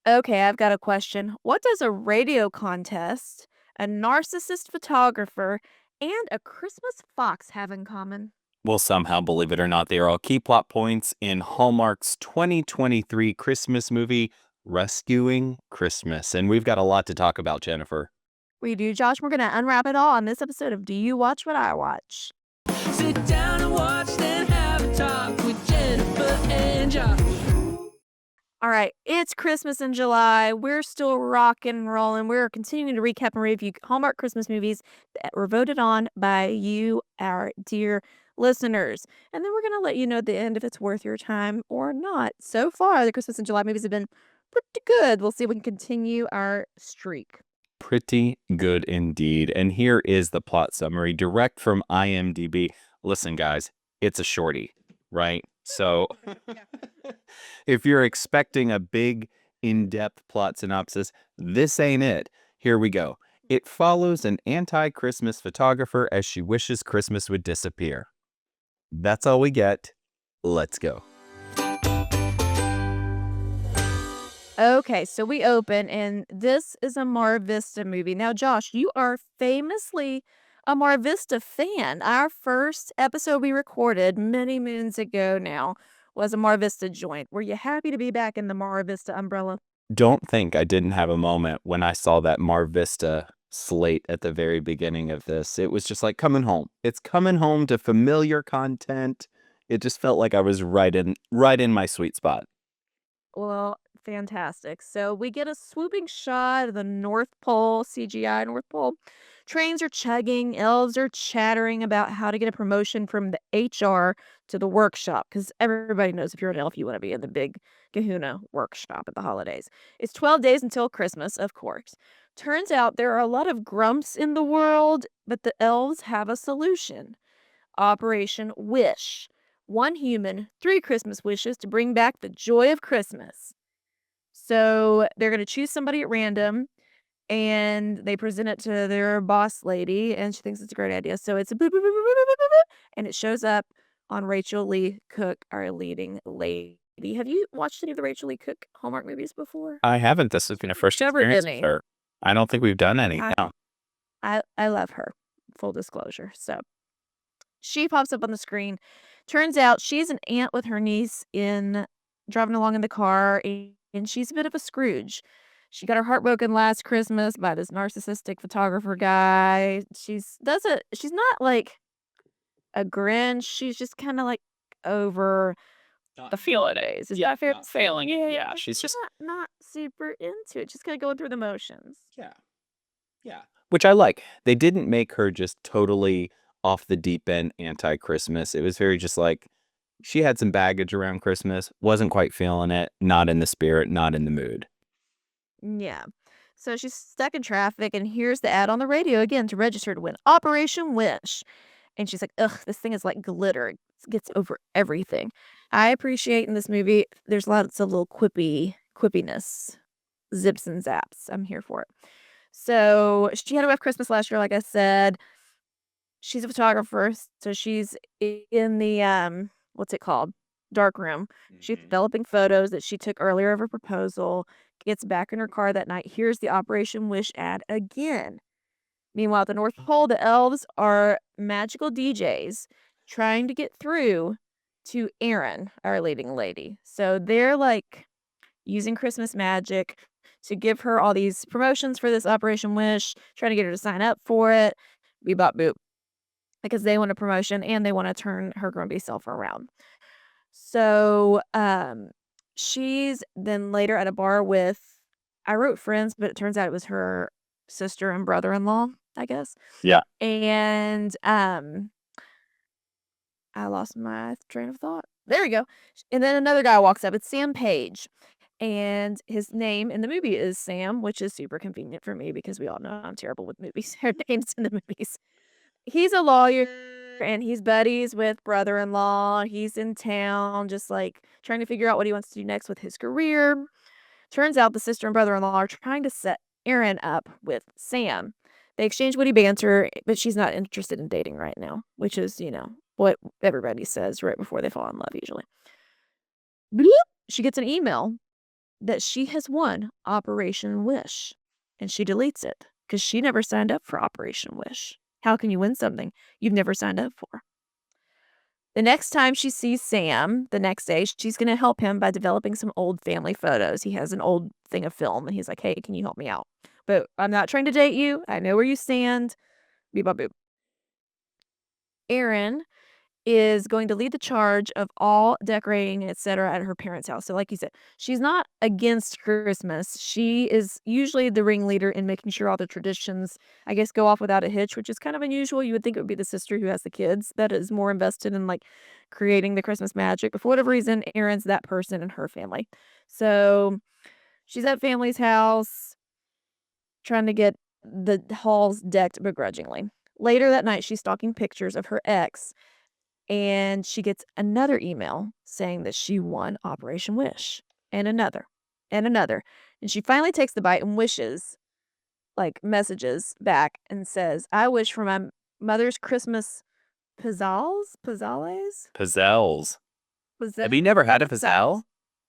Okay, I've got a question. What does a radio contest, a narcissist photographer, and a Christmas fox have in common? Well, somehow, believe it or not, they are all key plot points in Hallmark's 2023 Christmas movie, Rescuing Christmas. And we've got a lot to talk about, Jennifer. We do, Josh. We're going to unwrap it all on this episode of Do You Watch What I Watch? Sit down and watch, then have a talk with Jennifer and Josh. All right, it's Christmas in July. We're still rocking and rolling. We're continuing to recap and review Hallmark Christmas movies that were voted on by you, our dear listeners. And then we're going to let you know at the end if it's worth your time or not. So far, the Christmas in July movies have been pretty good. We'll see if we can continue our streak. Pretty good indeed. And here is the plot summary direct from IMDb. Listen, guys, it's a shorty, right? So if you're expecting a big, in-depth plot synopsis, this ain't it. Here we go. It follows an anti-Christmas photographer as she wishes Christmas would disappear. That's all we get. Let's go. Okay, so we open, and this is a Mar Vista movie. Now, Josh, you are famously a Mar Vista fan. Our first episode we recorded many moons ago now was a Mar Vista joint. Were you happy to be back in the Mar Vista umbrella? Don't think I didn't have a moment when I saw that Mar Vista slate at the very beginning of this. It was just like coming home. It's coming home to familiar content. It just felt like I was right in my sweet spot. Well, fantastic. So we get a swooping shot of the North Pole, CGI North Pole. Trains are chugging, elves are chattering about how to get a promotion from the HR to the workshop, because everybody knows if you're an elf, you want to be in the big kahuna workshop at the holidays. It's 12 days until Christmas, of course. Turns out there are a lot of grumps in the world, but the elves have a solution. Operation Wish. One human, 3 Christmas wishes to bring back the joy of Christmas. So they're going to choose somebody at random and they present it to their boss lady and she thinks it's a great idea. So it's a boop, boop, boop, boop, boop, boop, boop, boop, and it shows up on Rachel Leigh Cook, our leading lady. Have you watched any of the Rachel Leigh Cook Hallmark movies before? I haven't. This has been a first Never experience with any. her. I don't think we've done any. I, No. I love her, full disclosure. So she pops up on the screen. Turns out she's an aunt with her niece driving along in the car, and she's a bit of a Scrooge. She got her heart broken last Christmas by this narcissistic photographer guy. She's not like a Grinch. She's just kind of like over the holidays. Is that fair? Not failing it. Yeah, Like, she's just not super into it. Just kind of going through the motions. yeah. Which I like. They didn't make her just totally off the deep end anti-Christmas. It was very just like she had some baggage around Christmas, wasn't quite feeling it, not in the spirit, not in the mood. Yeah. So she's stuck in traffic, and here's the ad on the radio again to register to win Operation Wish. And she's like, ugh, this thing is like glitter. It gets over everything. I appreciate in this movie, there's lots of little quippiness, zips and zaps. I'm here for it. So she had a rough Christmas last year, like I said. She's a photographer, so she's in the, what's it called? Dark room. She's developing photos that she took earlier of her proposal, gets back in her car that night, hears the Operation Wish ad again. Meanwhile, at the North Pole, the elves are magical DJs trying to get through to Erin, our leading lady. So they're like using Christmas magic to give her all these promotions for this Operation Wish, trying to get her to sign up for it. Bebop boop. Because they want a promotion and they want to turn her grumpy self around. So she's then later at a bar with, I wrote friends, but it turns out it was her sister and brother-in-law, I guess. Yeah. And I lost my train of thought. There we go. And then another guy walks up. It's Sam Page. And his name in the movie is Sam, which is super convenient for me because we all know I'm terrible with movies. Her names in the movies. He's a lawyer and he's buddies with brother-in-law. He's in town just like trying to figure out what he wants to do next with his career. Turns out the sister and brother-in-law are trying to set Erin up with Sam. They exchange witty banter, but she's not interested in dating right now, which is, what everybody says right before they fall in love usually. Bloop. she gets an email that she has won Operation Wish, and she deletes it because she never signed up for Operation Wish. How can you win something you've never signed up for? The next time she sees Sam, the next day, she's going to help him by developing some old family photos. He has an old thing of film, and he's like, hey, can you help me out? But I'm not trying to date you. I know where you stand. Beep, bop, boop. Erin is going to lead the charge of all decorating, etc., at her parents' house. So, like you said, she's not against Christmas. She is usually the ringleader in making sure all the traditions, I guess, go off without a hitch, which is kind of unusual. You would think it would be the sister who has the kids that is more invested in like creating the Christmas magic. But for whatever reason, Erin's that person in her family. So she's at family's house trying to get the halls decked begrudgingly. Later that night, she's stalking pictures of her ex and she gets another email saying that she won Operation Wish, and another, and another. And she finally takes the bite and wishes, like messages back and says, I wish for my mother's Christmas pizzales? Pizzelles. Was Have you never had a pizzelles. pizzelle?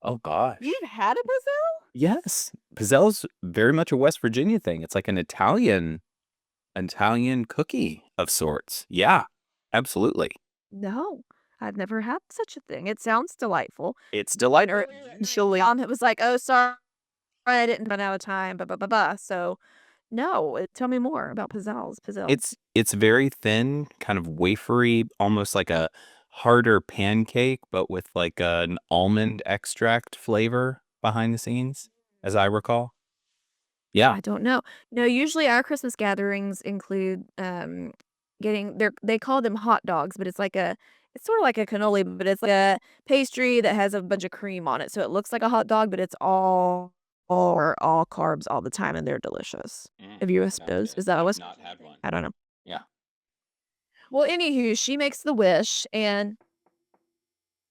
Oh gosh. You've had a pizzelle? Yes. Pizzelle's very much a West Virginia thing. It's like an Italian cookie of sorts. Yeah, absolutely. No, I've never had such a thing. It sounds delightful. It's delightful. Or initially, it was like, oh, sorry, I didn't run out of time, blah, blah, blah, blah. So, no, tell me more about pizzelles. It's very thin, kind of wafery, almost like a harder pancake, but with like an almond extract flavor behind the scenes, as I recall. Yeah. I don't know. No, usually our Christmas gatherings include they call them hot dogs, but it's sort of like a cannoli, but it's like a pastry that has a bunch of cream on it. So it looks like a hot dog, but it's all carbs all the time and they're delicious. Have you had those? Is that what's Not had one. I don't know. Yeah. Well, anywho, she makes the wish and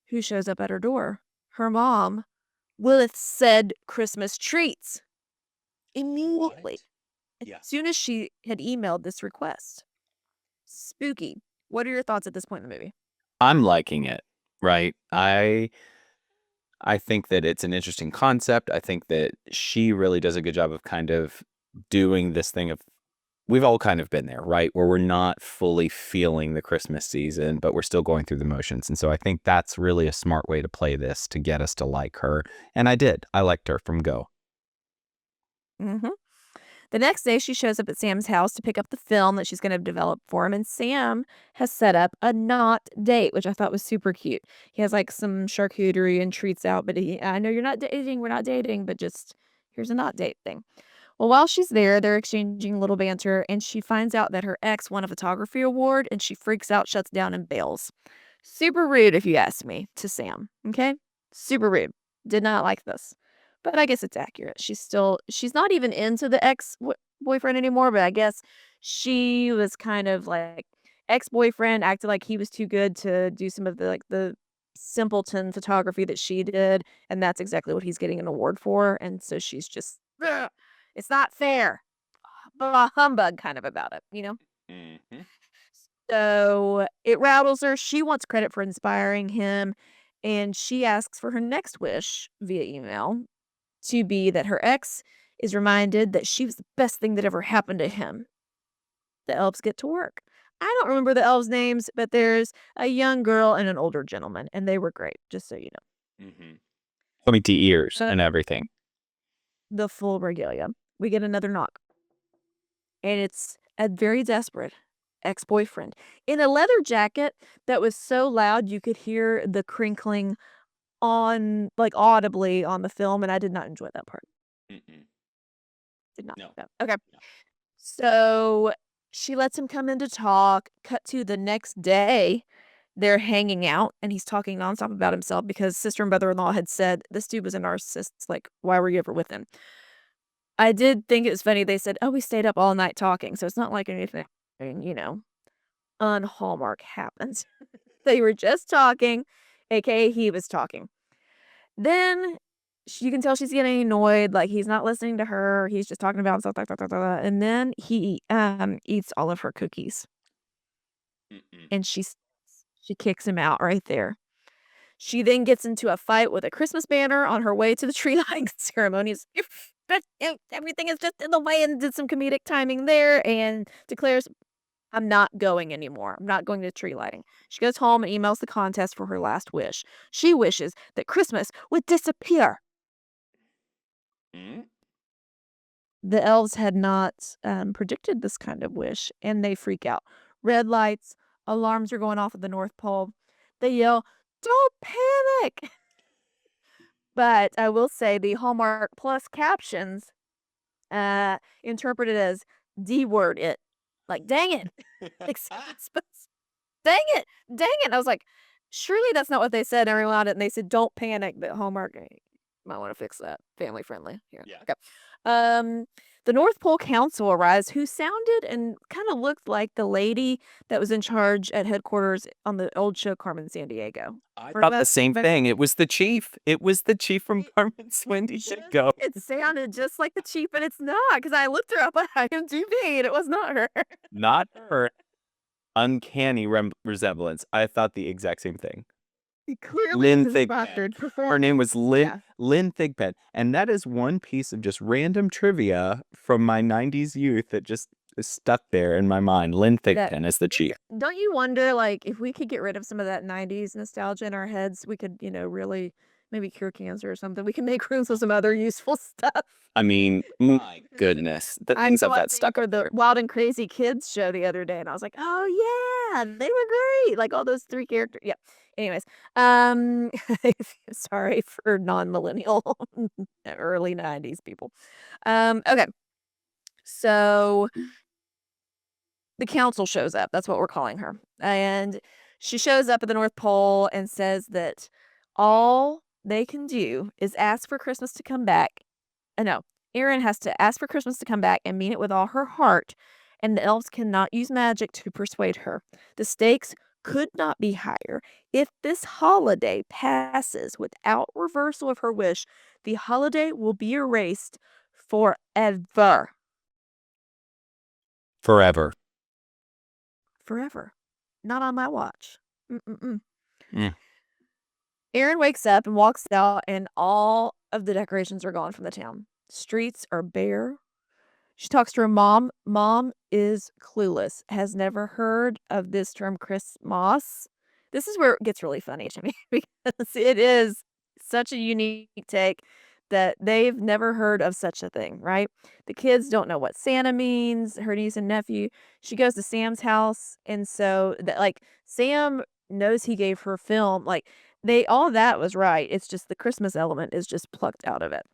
who shows up at her door? Her mom with said Christmas treats. Immediately. As Yeah. soon as she had emailed this request. Spooky. What are your thoughts at this point in the movie? I'm liking it, right? I think that it's an interesting concept. I think that she really does a good job of kind of doing this thing of we've all kind of been there, right? Where we're not fully feeling the Christmas season, but we're still going through the motions. And so I think that's really a smart way to play this to get us to like her. And I did. I liked her from go. Mm-hmm. The next day, she shows up at Sam's house to pick up the film that she's going to develop for him, and Sam has set up a not date, which I thought was super cute. He has like some charcuterie and treats out, but I know you're not dating, we're not dating, but just here's a not date thing. Well, while she's there, they're exchanging a little banter, and she finds out that her ex won a photography award, and she freaks out, shuts down, and bails. Super rude, if you ask me, to Sam. Okay? Super rude. Did not like this. But I guess it's accurate. She's not even into the boyfriend anymore, but I guess she was kind of like ex-boyfriend acted like he was too good to do some of the simpleton photography that she did, and that's exactly what he's getting an award for. And so she's just, "Ugh, it's not fair. Blah, humbug kind of about it, you know? Mm-hmm. So it rattles her. She wants credit for inspiring him, and she asks for her next wish via email to be that her ex is reminded that she was the best thing that ever happened to him. The elves get to work. I don't remember the elves' names, but there's a young girl and an older gentleman, and they were great, just so you know. Mm-hmm. Pointy ears and everything. The full regalia. We get another knock. And it's a very desperate ex-boyfriend in a leather jacket that was so loud you could hear the crinkling on like audibly on the film, and I did not enjoy that part. Mm-mm. Did not. No. No. Okay. No. So she lets him come in to talk. Cut to the next day. They're hanging out and he's talking nonstop about himself because sister and brother-in-law had said this dude was a narcissist. It's like, why were you ever with him? I did think it was funny. They said, oh, we stayed up all night talking. So it's not like anything, on Hallmark happens. They were just talking, aka he was talking. Then you can tell she's getting annoyed, like he's not listening to her. He's just talking about himself, and then he eats all of her cookies, Mm-mm. and she kicks him out right there. She then gets into a fight with a Christmas banner on her way to the tree lighting ceremony. Everything is just in the way, and did some comedic timing there, and declares, I'm not going anymore. I'm not going to tree lighting. She goes home and emails the contest for her last wish. She wishes that Christmas would disappear. Mm. The elves had not predicted this kind of wish, and they freak out. Red lights, alarms are going off at the North Pole. They yell, "Don't panic!" But I will say the Hallmark Plus captions interpret it as D-word it. Like, dang it. Like, dang it. Dang it. I was like, surely that's not what they said. And I rewound it and they said, don't panic. But Hallmark might want to fix that. Family friendly. Here. Yeah. Okay. The North Pole Council arrives, who sounded and kind of looked like the lady that was in charge at headquarters on the old show Carmen Sandiego. I For thought the that- same but thing. It was the chief. It was the chief from Carmen Sandiego. It sounded just like the chief, but it's not, because I looked her up on IMDb and it was not her. Not her. Uncanny resemblance. I thought the exact same thing. Clearly Lynn was Thigpen. sponsored. Her name was Yeah. Lynn Thigpen. And that is one piece of just random trivia from my 90s youth that just is stuck there in my mind. Lynn Thigpen is the chief. Don't you wonder, like, if we could get rid of some of that 90s nostalgia in our heads, we could, really maybe cure cancer or something. We can make room for some other useful stuff. I mean, my goodness. The things of that stuck. For the Wild and Crazy Kids show the other day, and I was like, oh yeah, they were great. Like all those 3 characters. Yeah. Anyways, sorry for non-millennial early 90s people. Okay. So the council shows up. That's what we're calling her. And she shows up at the North Pole and says that all they can do is ask for Christmas to come back. No, Erin has to ask for Christmas to come back and mean it with all her heart. And the elves cannot use magic to persuade her. The stakes could not be higher. If this holiday passes without reversal of her wish, the holiday will be erased forever. Forever. Forever. Not on my watch. Mm-mm-mm. Mm. Erin wakes up and walks out, and all of the decorations are gone from the town. Streets are bare. She talks to her mom. Mom is clueless, has never heard of this term Christmas. This is where it gets really funny to me because it is such a unique take that they've never heard of such a thing, right? The kids don't know what Santa means, her niece and nephew. She goes to Sam's house, and so that, like, Sam knows he gave her film. Like, all that was right. It's just the Christmas element is just plucked out of it.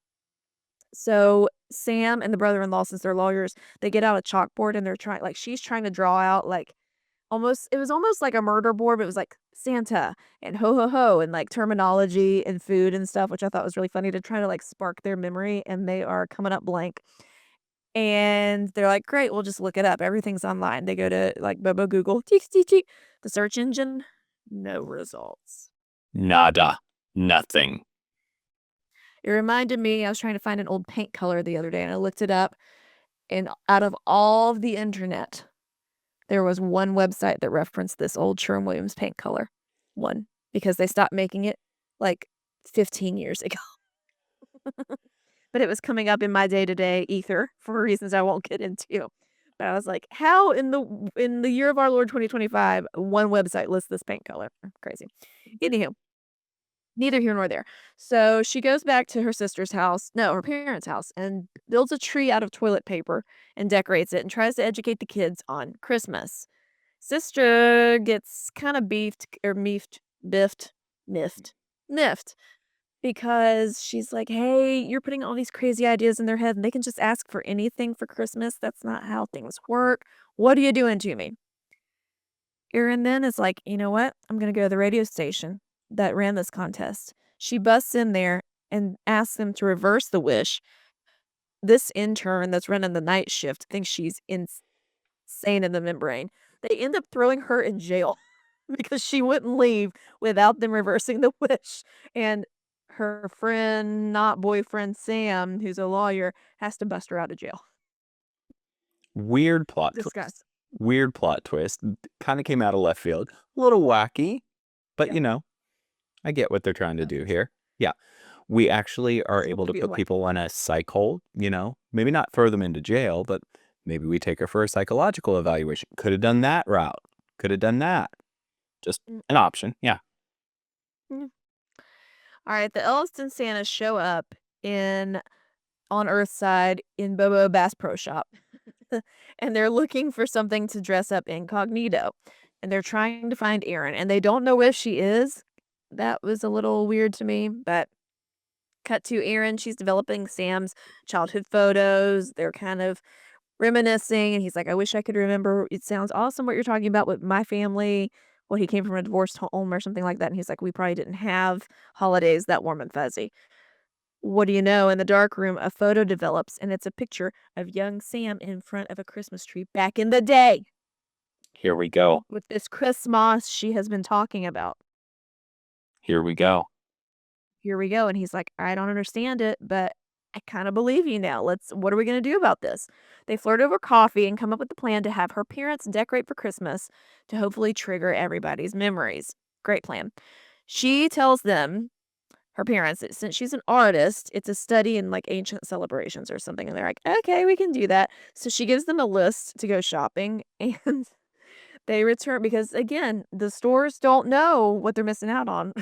So Sam and the brother-in-law, since they're lawyers, they get out a chalkboard and she's trying to draw out it was almost like a murder board, but it was like Santa and ho ho ho and like terminology and food and stuff, which I thought was really funny to try to like spark their memory, and they are coming up blank. And they're like, great, we'll just look it up. Everything's online. They go to like Bobo Google, teek, teek, teek, the search engine, no results. Nada. Nothing. It reminded me, I was trying to find an old paint color the other day, and I looked it up, and out of all of the internet, there was one website that referenced this old Sherwin-Williams paint color. One. Because they stopped making it, like, 15 years ago. But it was coming up in my day-to-day ether for reasons I won't get into. But I was like, how in the year of our Lord 2025, one website lists this paint color? Crazy. Anywho. Neither here nor there. So she goes back to her her parents' house, and builds a tree out of toilet paper and decorates it and tries to educate the kids on Christmas. Sister gets kind of miffed, because she's like, hey, you're putting all these crazy ideas in their head and they can just ask for anything for Christmas. That's not how things work. What are you doing to me? Erin then is like, you know what? I'm going to go to the radio station that ran this contest. She busts in there and asks them to reverse the wish. This intern that's running the night shift thinks she's insane in the membrane. They end up throwing her in jail because she wouldn't leave without them reversing the wish. And her friend, not boyfriend, Sam, who's a lawyer, has to bust her out of jail. Weird plot twist. Weird plot twist. Kind of came out of left field. A little wacky, but I get what they're trying to do here. Yeah. We actually are able to Be put like, people on a psych hold, maybe not throw them into jail, but maybe we take her for a psychological evaluation. Could have done that route. Could have done that. Just mm, an option. Yeah. mm. All right, the elves and Santa show up in on Earthside in Bobo Bass Pro Shop. And they're looking for something to dress up incognito. And they're trying to find Erin, and they don't know where she is. That was a little weird to me, but cut to Erin. She's developing Sam's childhood photos. They're kind of reminiscing, and he's like, I wish I could remember. It sounds awesome what you're talking about with my family. Well, he came from a divorced home or something like that. And he's like, we probably didn't have holidays that warm and fuzzy. What do you know? In the dark room, a photo develops, and it's a picture of young Sam in front of a Christmas tree back in the day Here we go. with this Christmas she has been talking about. Here we go. Here we go. And he's like, I don't understand it, but I kind of believe you now. What are we going to do about this? They flirt over coffee and come up with the plan to have her parents decorate for Christmas to hopefully trigger everybody's memories. Great plan. She tells them, her parents, that since she's an artist, it's a study in like ancient celebrations or something. And they're like, okay, we can do that. So she gives them a list to go shopping and they return because again, the stores don't know what they're missing out on.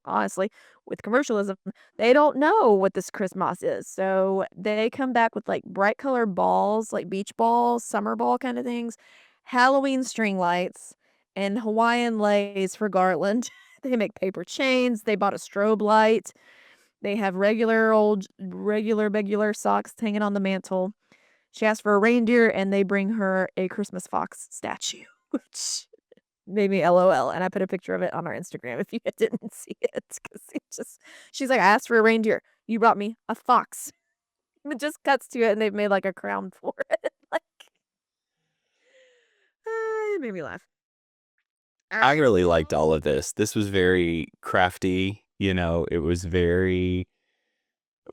Honestly, with commercialism, they don't know what this Christmas is. So they come back with like bright colored balls, like beach balls, summer ball kind of things, Halloween string lights, and Hawaiian lace for garland. They make paper chains. They bought a strobe light. They have regular socks hanging on the mantle. She asked for a reindeer, and they bring her a Christmas fox statue, which made me LOL. And I put a picture of it on our Instagram if you didn't see it, because she's like, I asked for a reindeer. You brought me a fox. It just cuts to it, and they've made like a crown for it. Like, it made me laugh. All I right. really liked all of this. This was very crafty. It was very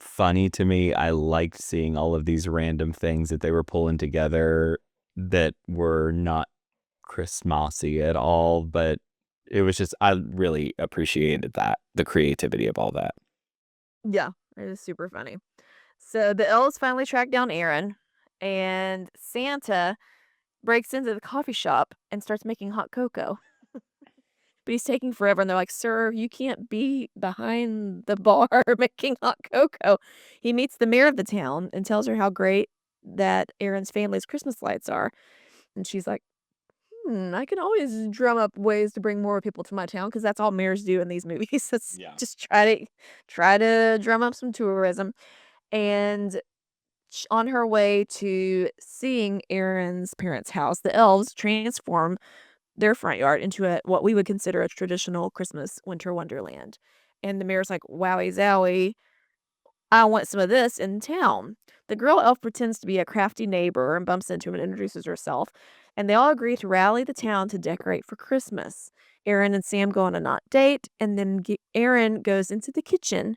funny to me. I liked seeing all of these random things that they were pulling together that were not Christmassy at all, but it was just, I really appreciated that, the creativity of all that. Yeah, it is super funny. So the elves finally track down Aaron, and Santa breaks into the coffee shop and starts making hot cocoa. But he's taking forever, and they're like, "Sir, you can't be behind the bar making hot cocoa." He meets the mayor of the town and tells her how great that Aaron's family's Christmas lights are, and she's like, I can always drum up ways to bring more people to my town because that's all mayors do in these movies. It's Yeah. just try to drum up some tourism." And on her way to seeing Aaron's parents' house, the elves transform their front yard into what we would consider a traditional Christmas winter wonderland. And the mayor's like, "Wowie zowie, I want some of this in town." The girl elf pretends to be a crafty neighbor and bumps into him and introduces herself. And they all agree to rally the town to decorate for Christmas. Aaron and Sam go on a not date, and then Aaron goes into the kitchen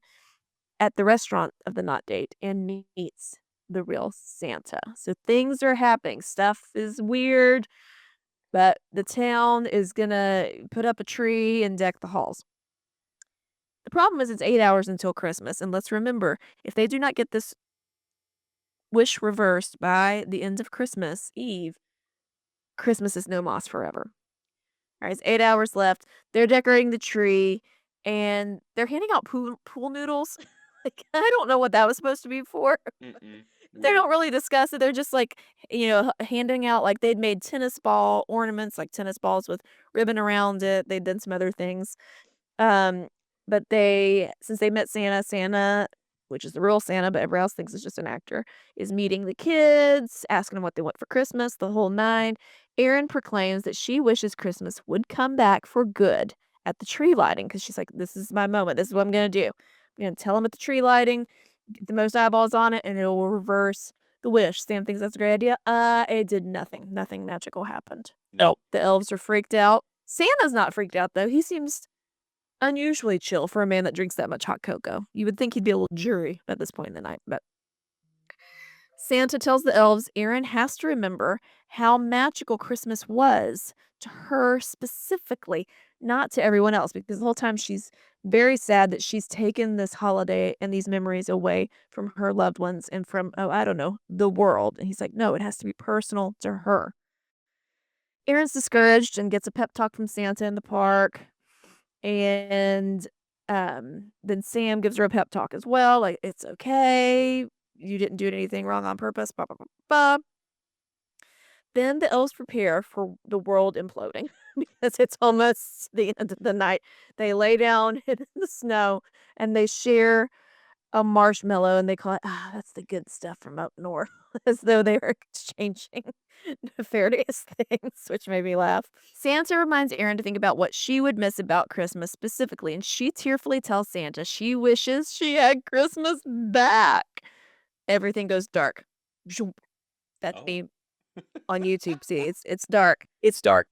at the restaurant of the not date and meets the real Santa. So things are happening. Stuff is weird, but the town is gonna put up a tree and deck the halls. The problem is it's 8 hours until Christmas, and let's remember, if they do not get this wish reversed by the end of Christmas Eve, Christmas is no moss forever. All right, it's 8 hours left. They're decorating the tree, and they're handing out pool noodles. Like, I don't know what that was supposed to be for. They don't really discuss it. They're just like, handing out like they'd made tennis ball ornaments, like tennis balls with ribbon around it. They'd done some other things. Um, but since they met Santa, which is the real Santa, but everybody else thinks it's just an actor, is meeting the kids, asking them what they want for Christmas, the whole nine. Erin proclaims that she wishes Christmas would come back for good at the tree lighting because she's like, this is my moment. This is what I'm going to do. I'm going to tell them at the tree lighting, get the most eyeballs on it, and it will reverse the wish. Sam thinks that's a great idea. It did nothing. Nothing magical happened. Nope. The elves are freaked out. Santa's not freaked out, though. He seems unusually chill for a man that drinks that much hot cocoa. You would think he'd be a little jury at this point in the night, but Santa tells the elves Erin has to remember how magical Christmas was to her specifically, not to everyone else, because the whole time she's very sad that she's taken this holiday and these memories away from her loved ones and from, oh, I don't know, the world. And he's like, no, it has to be personal to her. Erin's discouraged and gets a pep talk from Santa in the park. And then Sam gives her a pep talk as well. Like, it's okay. You didn't do anything wrong on purpose. Blah, blah, blah, blah. Then the elves prepare for the world imploding because it's almost the end of the night. They lay down in the snow and they share a marshmallow and they call it, that's the good stuff from up north, as though they were exchanging nefarious things, which made me laugh. Santa reminds Erin to think about what she would miss about Christmas specifically, and she tearfully tells Santa she wishes she had Christmas back. Everything goes dark. Zoom. That's me on YouTube. See, it's dark. It's dark.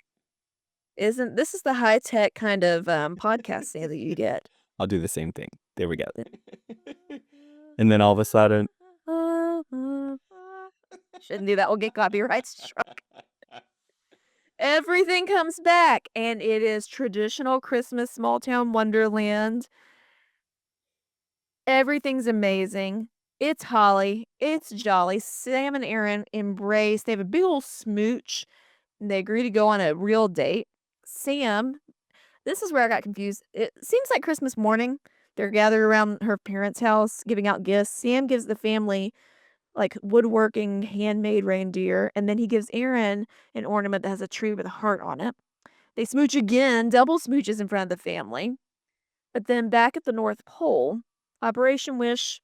This is the high tech kind of podcast thing that you get. I'll do the same thing. There we go. And then all of a sudden, shouldn't do that. We'll get copyright struck. Everything comes back, and it is traditional Christmas small town wonderland. Everything's amazing. It's holly. It's jolly. Sam and Erin embrace. They have a big old smooch. And they agree to go on a real date. Sam, this is where I got confused. It seems like Christmas morning. They're gathered around her parents' house giving out gifts. Sam gives the family like woodworking handmade reindeer, and then he gives Erin an ornament that has a tree with a heart on it. They smooch again, double smooches in front of the family. But then back at the North Pole, Operation Wish,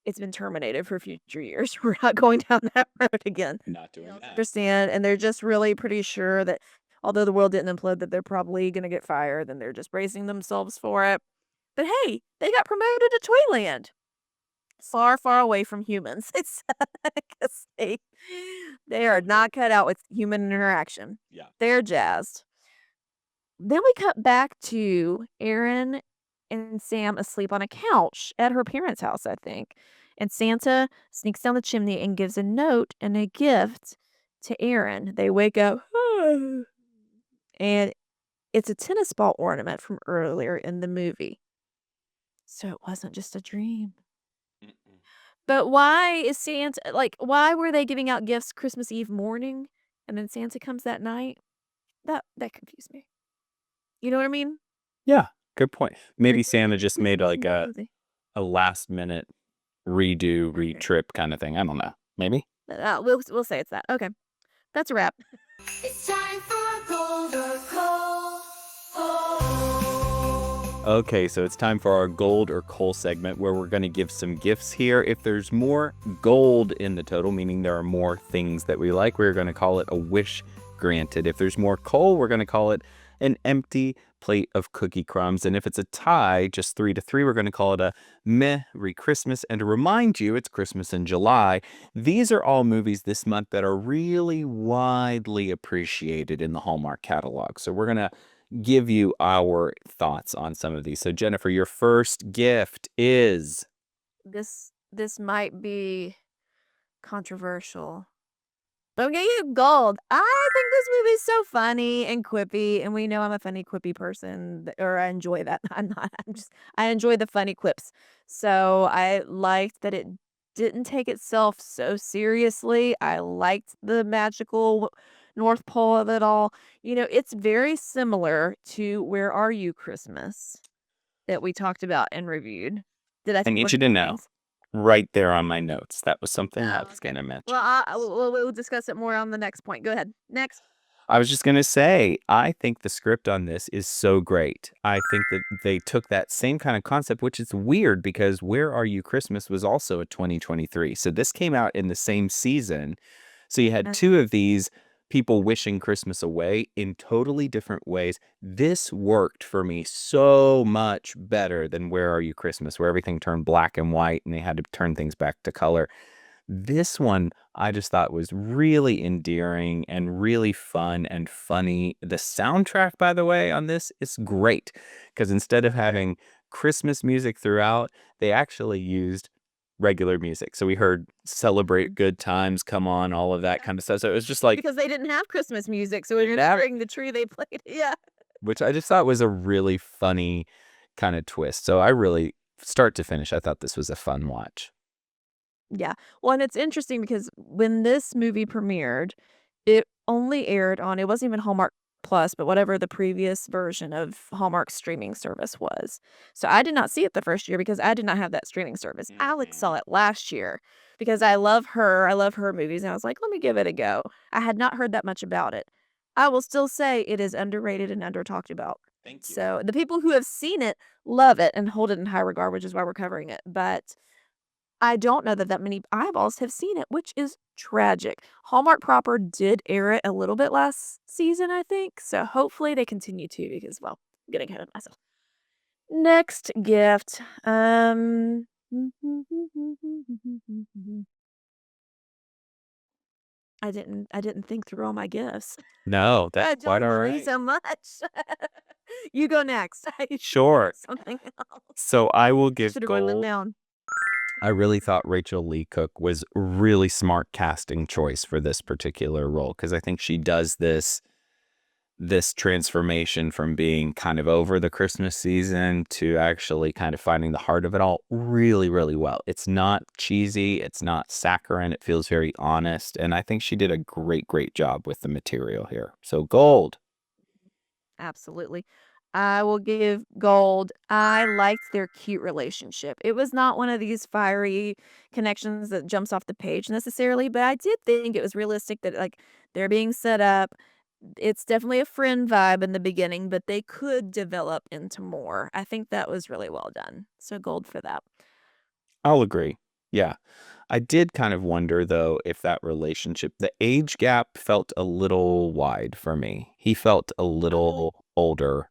it's been terminated for future years. We're not going down that road again. not doing that. Understand, and they're just really pretty sure that although the world didn't implode, that they're probably going to get fired, and they're just bracing themselves for it. But hey, they got promoted to Toyland. Far, far away from humans. It's because they are not cut out with human interaction. Yeah. They're jazzed. Then we cut back to Erin and Sam asleep on a couch at her parents' house, I think. And Santa sneaks down the chimney and gives a note and a gift to Erin. They wake up, and it's a tennis ball ornament from earlier in the movie. So it wasn't just a dream. But why is Santa, like, why were they giving out gifts Christmas Eve morning and then Santa comes that night? That confused me. You know what I mean? Yeah, good point. Maybe Like, Santa just made like a movie. last minute redo, Okay. retrip kind of thing. I don't know. Maybe. We'll say it's that. Okay. That's a wrap. It's time for gold or coal. Okay, so it's time for our gold or coal segment where we're going to give some gifts here. If there's more gold in the total, meaning there are more things that we like, we're going to call it a wish granted. If there's more coal, we're going to call it an empty plate of cookie crumbs. And if it's a tie, just 3-3, we're going to call it a Merry Christmas. And to remind you, it's Christmas in July. These are all movies this month that are really widely appreciated in the Hallmark catalog. So we're going to give you our thoughts on some of these. So Jennifer, your first gift is This might be controversial. But I'm gonna give gold. I think this movie's so funny and quippy, and we know I'm a funny quippy person, or I enjoy that. I'm not. I enjoy the funny quips. So I liked that it didn't take itself so seriously. I liked the magical North Pole of it all. You know, it's very similar to Where Are You Christmas that we talked about and reviewed. Did I I say need one you of to the know things? right there on my notes. That was something I Oh, was okay. going to mention. Well, we'll discuss it more on the next point. Go ahead. Next. I was just going to say, I think the script on this is so great. I think that they took that same kind of concept, which is weird because Where Are You Christmas was also a 2023. So this came out in the same season. So you had two of these people wishing Christmas away in totally different ways. This worked for me so much better than Where Are You Christmas, where everything turned black and white and they had to turn things back to color. This one I just thought was really endearing and really fun and funny. The soundtrack, by the way, on this is great because instead of having Christmas music throughout, they actually used regular music. So we heard Celebrate Good Times, Come On, all of that kind of stuff. So it was just like, Because they didn't have Christmas music, so when you're That- during the tree, they played. Yeah. which I just thought was a really funny kind of twist. So I really, start to finish, I thought this was a fun watch. Yeah. Well, and it's interesting because when this movie premiered, it only aired on it wasn't even Hallmark Plus, but whatever the previous version of Hallmark's streaming service was. So I did not see it the first year because I did not have that streaming service. Alex saw it last year because I love her. I love her movies. And I was like, let me give it a go. I had not heard that much about it. I will still say it is underrated and under talked about. Thank you. So the people who have seen it love it and hold it in high regard, which is why we're covering it. But I don't know that that many eyeballs have seen it, which is tragic. Hallmark proper did air it a little bit last season, I think, so hopefully they continue to because, well, I'm getting ahead of myself. Next gift, I didn't think through all my gifts. No, I that's quite don't all worry right. so much. You go next. I should Sure. pick something else. So I will give Should've written them gold. down. I really thought Rachel Lee Cook was really smart casting choice for this particular role because I think she does this transformation from being kind of over the Christmas season to actually kind of finding the heart of it all really, really well. It's not cheesy, it's not saccharine, it feels very honest, and I think she did a great, great job with the material here. So gold. Absolutely. I will give gold. I liked their cute relationship. It was not one of these fiery connections that jumps off the page necessarily, but I did think it was realistic that like they're being set up. It's definitely a friend vibe in the beginning, but they could develop into more. I think that was really well done. So gold for that. I'll agree. Yeah. I did kind of wonder though if that relationship, the age gap felt a little wide for me. He felt a little older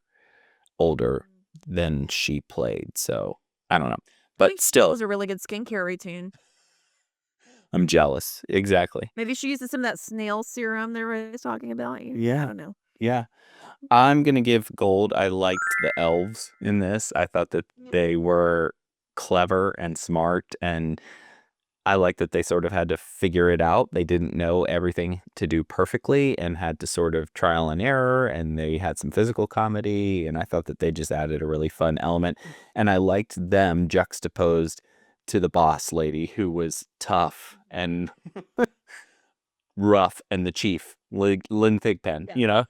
than she played. So I don't know. I But think that still, was a really good skincare routine. I'm jealous. Exactly. Maybe she uses some of that snail serum they were talking about. I Yeah. don't know. Yeah. I'm gonna give gold. I liked the elves in this. I thought that they were clever and smart, and I like that they sort of had to figure it out. They didn't know everything to do perfectly and had to sort of trial and error, and they had some physical comedy, and I thought that they just added a really fun element. And I liked them juxtaposed to the boss lady who was tough and rough, and the chief, Lynn Thigpen, you know?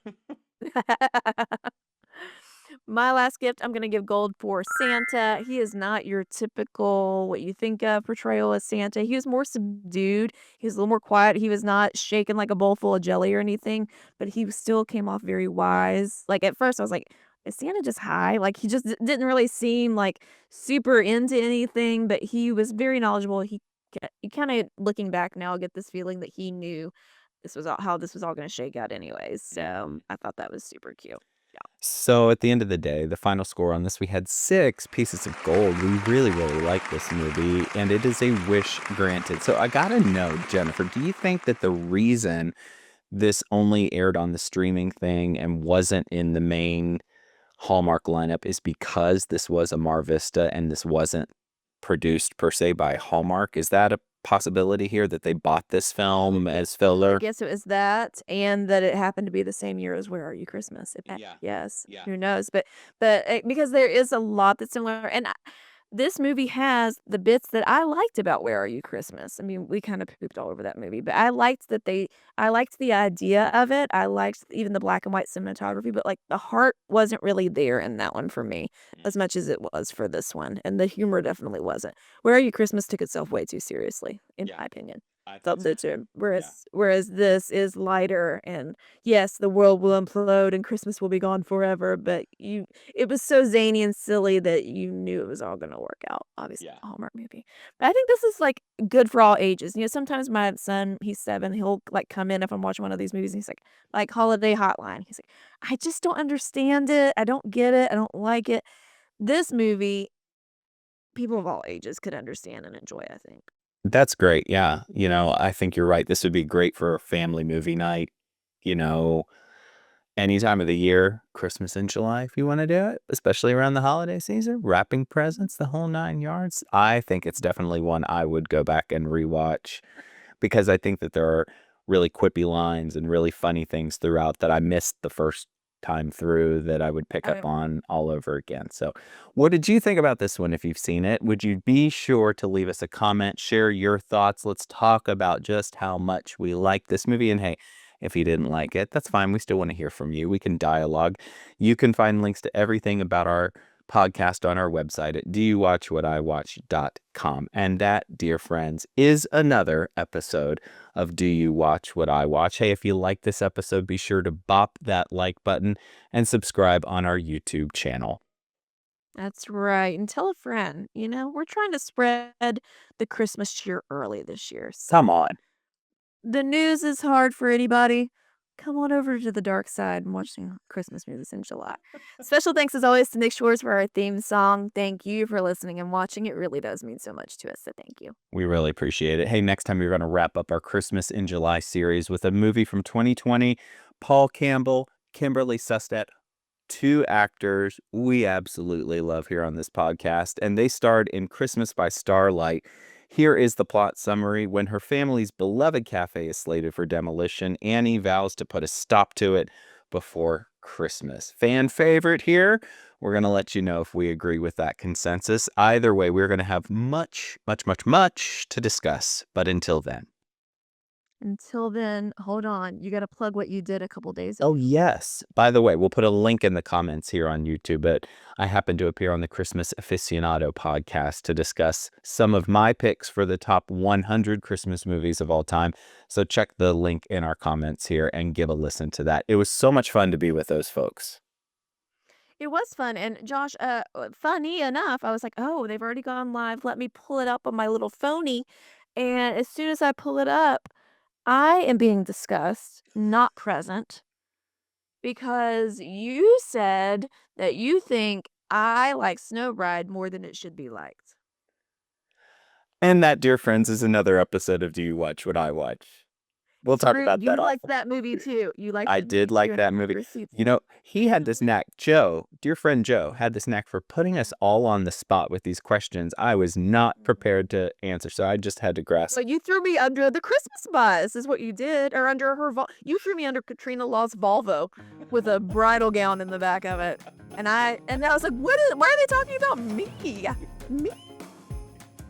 My last gift, I'm gonna give gold for Santa. He is not your typical what you think of portrayal as Santa. He was more subdued. He was a little more quiet. He was not shaking like a bowl full of jelly or anything, but he still came off very wise. Like at first, I was like, "Is Santa just high?" Like he just didn't really seem like super into anything, but he was very knowledgeable. You kind of looking back now, get this feeling that he knew this was all, how this was all going to shake out, anyways. So I thought that was super cute. So at the end of the day, the final score on this, we had 6 pieces of gold. We really, really like this movie, and it is a wish granted. So I gotta know, Jennifer, do you think that the reason this only aired on the streaming thing and wasn't in the main Hallmark lineup is because this was a Mar Vista and this wasn't produced per se by Hallmark? Is that a possibility here that they bought this film as I filler? guess it was that, and that it happened to be the same year as Where Are You Christmas? Yeah. Yes, Yeah. who knows? But because there is a lot that's similar, and this movie has the bits that I liked about Where Are You Christmas. I mean, we kind of pooped all over that movie, but I liked the idea of it. I liked even the black and white cinematography, but like the heart wasn't really there in that one for me as much as it was for this one, and the humor definitely wasn't. Where Are You Christmas took itself way too seriously, in Yeah. my opinion. I Felt think the term. Whereas this is lighter and yes, the world will implode and Christmas will be gone forever, but it was so zany and silly that you knew it was all gonna work out. Obviously, Yeah. a Hallmark movie. But I think this is like good for all ages. You know, sometimes my son, he's 7, he'll like come in if I'm watching one of these movies and he's like Holiday Hotline. He's like, I just don't understand it. I don't get it. I don't like it. This movie, people of all ages could understand and enjoy, I think. That's great. Yeah. I think you're right. This would be great for a family movie night, you know, any time of the year, Christmas in July, if you want to do it, especially around the holiday season, wrapping presents, the whole 9 yards. I think it's definitely one I would go back and rewatch because I think that there are really quippy lines and really funny things throughout that I missed the first time through that I would pick up on all over again. So what did you think about this one if you've seen it? Would you be sure to leave us a comment, share your thoughts? Let's talk about just how much we like this movie. And hey, if you didn't like it, that's fine. We still want to hear from you. We can dialogue. You can find links to everything about our podcast on our website at doyouwatchwhatiwatch.com. And that, dear friends, is another episode of Do You Watch What I Watch? Hey, if you like this episode, be sure to bop that like button and subscribe on our YouTube channel. That's right. And tell a friend. We're trying to spread the Christmas cheer early this year. So Come on. the news is hard for anybody. Come on over to the dark side and watch some Christmas movies in July. Special thanks as always to Nick Shores for our theme song. Thank you for listening and watching. It really does mean so much to us. So thank you. We really appreciate it. Hey, next time we're going to wrap up our Christmas in July series with a movie from 2020. Paul Campbell, Kimberly Sustet, two actors we absolutely love here on this podcast, and they starred in Christmas by Starlight. Here is the plot summary. When her family's beloved cafe is slated for demolition, Annie vows to put a stop to it before Christmas. Fan favorite here. We're going to let you know if we agree with that consensus. Either way, we're going to have much to discuss. But until then, hold on. You got to plug what you did a couple days ago. oh, yes. By the way, we'll put a link in the comments here on YouTube, but I happen to appear on the Christmas Aficionado podcast to discuss some of my picks for the top 100 Christmas movies of all time. So check the link in our comments here and give a listen to that. It was so much fun to be with those folks. It was fun. And Josh, funny enough, I was like, oh, they've already gone live. Let me pull it up on my little phony. And as soon as I pull it up, I am being discussed, not present, because you said that you think I like Snow Bride more than it should be liked. And that, dear friends, is another episode of Do You Watch What I Watch? We'll talk about You that. liked that movie too. You liked I the did movie like too, that and movie. receipts. He had this knack. Joe, dear friend Joe, had this knack for putting us all on the spot with these questions I was not prepared to answer, so I just had to grasp. But you threw me under the Christmas bus, is what you did, or under her. You threw me under Katrina Law's Volvo with a bridal gown in the back of it, and I was like, why are they talking about me? Me.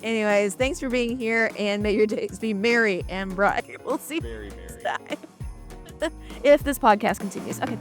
Anyways, thanks for being here, and may your days be merry and bright. We'll see you next time. If this podcast continues. Okay.